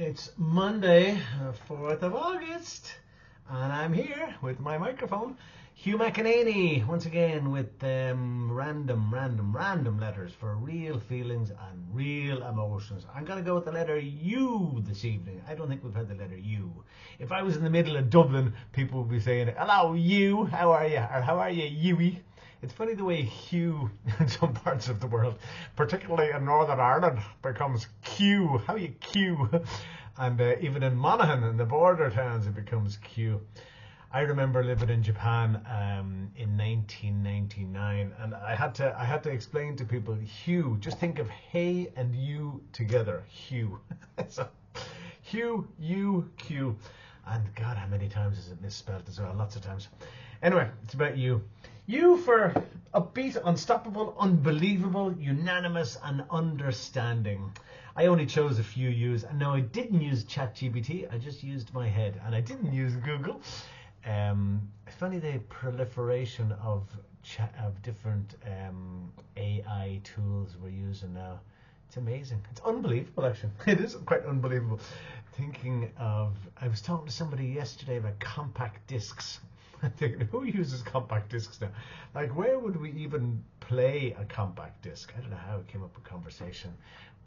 It's Monday, 4th of August, and I'm here with my microphone. Hugh Mc Enaney, once again with random letters for real feelings and real emotions. I'm going to go with the letter U this evening. I don't think we've had the letter U. If I was in the middle of Dublin, people would be saying, "Hello, you, how are you?" Or "How are you, Hughie?" It's funny the way Hugh in some parts of the world, particularly in Northern Ireland, becomes Q. How are you, Q? And even in Monaghan, in the border towns, it becomes Q. I remember living in Japan in 1999, and I had to explain to people, Hugh, just think of hey and you together, Hugh. So, Hugh, you, Q. And God, how many times is it misspelled as well? Lots of times. Anyway, it's about you. U for upbeat, unstoppable, unbelievable, unanimous, and understanding. I only chose a few U's, and no, I didn't use ChatGPT. I just used my head, and I didn't use Google. It's funny the proliferation of different AI tools we're using now. It's amazing. It's unbelievable, actually. It is quite unbelievable. I was talking to somebody yesterday about compact discs. I'm thinking, who uses compact discs now? Like, where would we even play a compact disc? I don't know how it came up with conversation,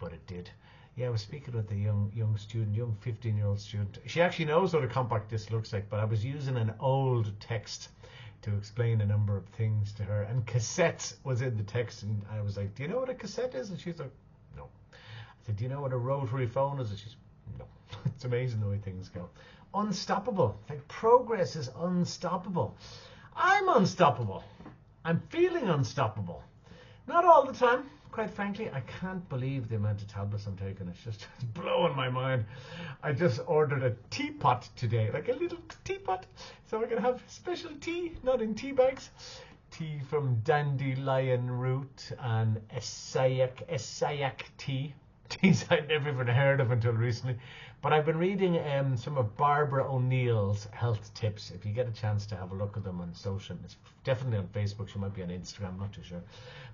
but it did. Yeah, I was speaking with a young 15-year-old student. She actually knows what a compact disc looks like, but I was using an old text to explain a number of things to her. And cassettes was in the text, and I was like, "Do you know what a cassette is?" And she's like, "No." I said, "Do you know what a rotary phone is?" And she's, "No." It's amazing the way things go. Unstoppable. Like, progress is unstoppable. I'm unstoppable. I'm feeling unstoppable. Not all the time, quite frankly. I can't believe the amount of tablets I'm taking. It's just blowing my mind. I just ordered a teapot today, like a little teapot, so I can have special tea, not in tea bags. Tea from dandelion root and Essayek tea. Teas I'd never even heard of until recently. But I've been reading some of Barbara O'Neill's health tips. If you get a chance to have a look at them on social, it's definitely on Facebook. She might be on Instagram, I'm not too sure.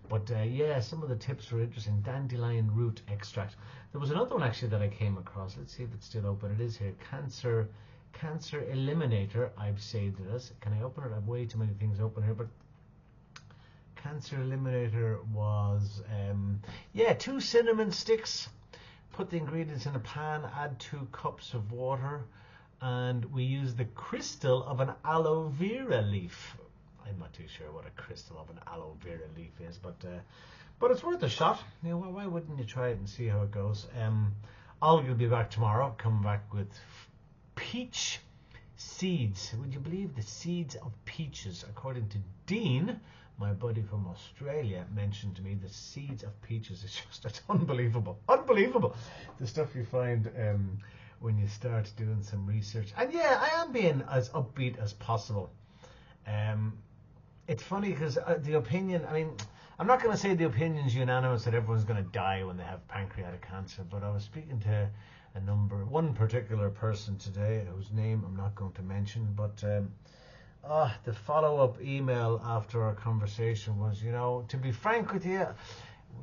But yeah, some of the tips were interesting. Dandelion root extract. There was another one actually that I came across. Let's see if it's still open. It is here. Cancer Eliminator. I've saved it as. Can I open it? I have way too many things open here, but Cancer Eliminator was 2 cinnamon sticks. Put the ingredients in a pan, add 2 cups of water, and we use the crystal of an aloe vera leaf. I'm not too sure what a crystal of an aloe vera leaf is, but it's worth a shot. You know, why wouldn't you try it and see how it goes? Olga will be back tomorrow, coming back with peach seeds. Would you believe the seeds of peaches? According to Dean, my buddy from Australia, mentioned to me the seeds of peaches. It's unbelievable. Unbelievable. The stuff you find when you start doing some research. And yeah, I am being as upbeat as possible. It's funny because the opinion, I mean, I'm not going to say the opinion's unanimous that everyone's going to die when they have pancreatic cancer, but I was speaking to one particular person today whose name I'm not going to mention, but the follow-up email after our conversation was, to be frank with you,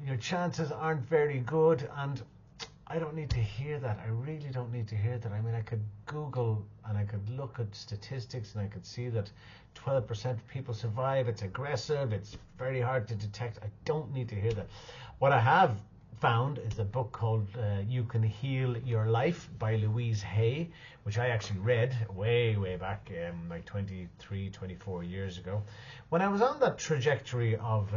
your chances aren't very good, and I don't need to hear that. I really don't need to hear that. I mean, I could Google and I could look at statistics and I could see that 12% of people survive. It's aggressive. It's very hard to detect. I don't need to hear that. What I have found is a book called You Can Heal Your Life by Louise Hay, which I actually read way back like 23, 24 years ago, when I was on that trajectory of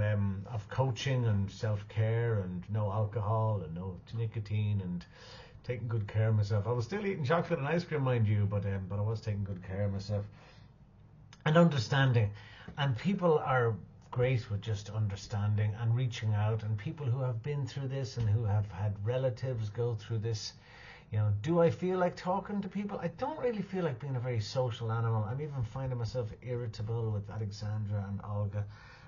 coaching and self-care and no alcohol and no nicotine and taking good care of myself. I was still eating chocolate and ice cream, mind you, but I was taking good care of myself and understanding. And people are great with just understanding and reaching out, and people who have been through this and who have had relatives go through this. Do I feel like talking to people? I don't really feel like being a very social animal. I'm even finding myself irritable with Alexandra and Olga,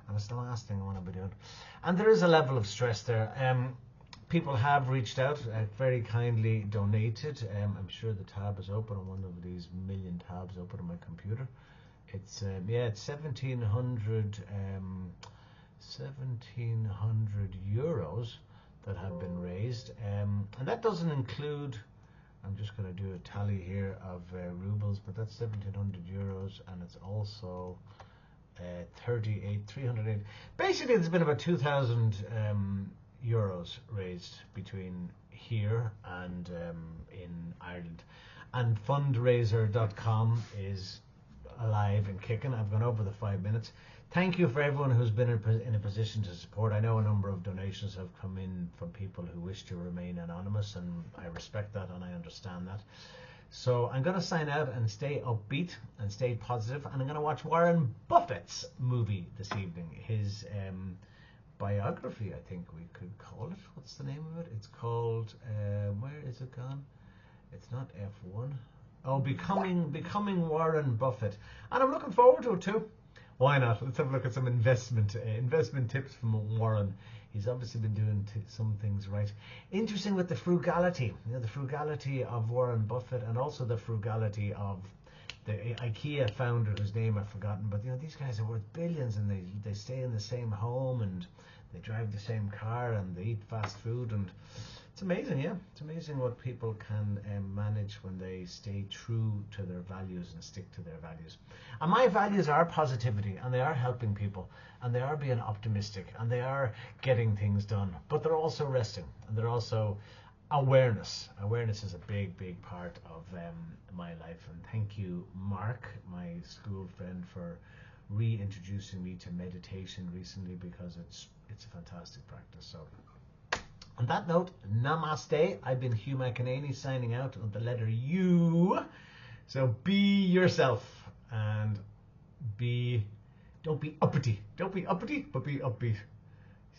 and it's the last thing I want to be doing. And there is a level of stress there. People have reached out, very kindly donated. I'm sure the tab is open on one of these million tabs open on my computer. It's it's 1,700 euros that have been raised, and that doesn't include I'm just going to do a tally here of rubles, but that's 1,700 euros, and it's also 308. Basically, there's been about 2,000 euros raised between here and in Ireland. And fundraiser.com is alive and kicking. I've gone over the 5 minutes. Thank you for everyone who's been in a position to support. I know a number of donations have come in from people who wish to remain anonymous, and I respect that and I understand that. So I'm going to sign out and stay upbeat and stay positive, and I'm going to watch Warren Buffett's movie this evening. His biography, I think we could call it. What's the name of it? It's called, where is it gone? It's not F1. Oh, Becoming Warren Buffett. And I'm looking forward to it too. Why not? Let's have a look at some investment tips from Warren. He's obviously been doing some things right. Interesting with the frugality. The frugality of Warren Buffett, and also the frugality of the IKEA founder whose name I've forgotten. But these guys are worth billions, and they stay in the same home, and they drive the same car, and they eat fast food, and it's amazing, yeah. It's amazing what people can manage when they stay true to their values and stick to their values. And my values are positivity, and they are helping people, and they are being optimistic, and they are getting things done. But they're also resting, and they're also awareness. Awareness is a big, big part of my life. And thank you, Mark, my school friend, for reintroducing me to meditation recently, because it's a fantastic practice. So on that note, namaste. I've been Hugh Mc Enaney signing out on the letter U. So be yourself, and don't be uppity. Don't be uppity, but be upbeat.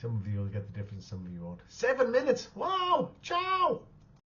Some of you will get the difference, some of you won't. 7 minutes. Wow. Ciao.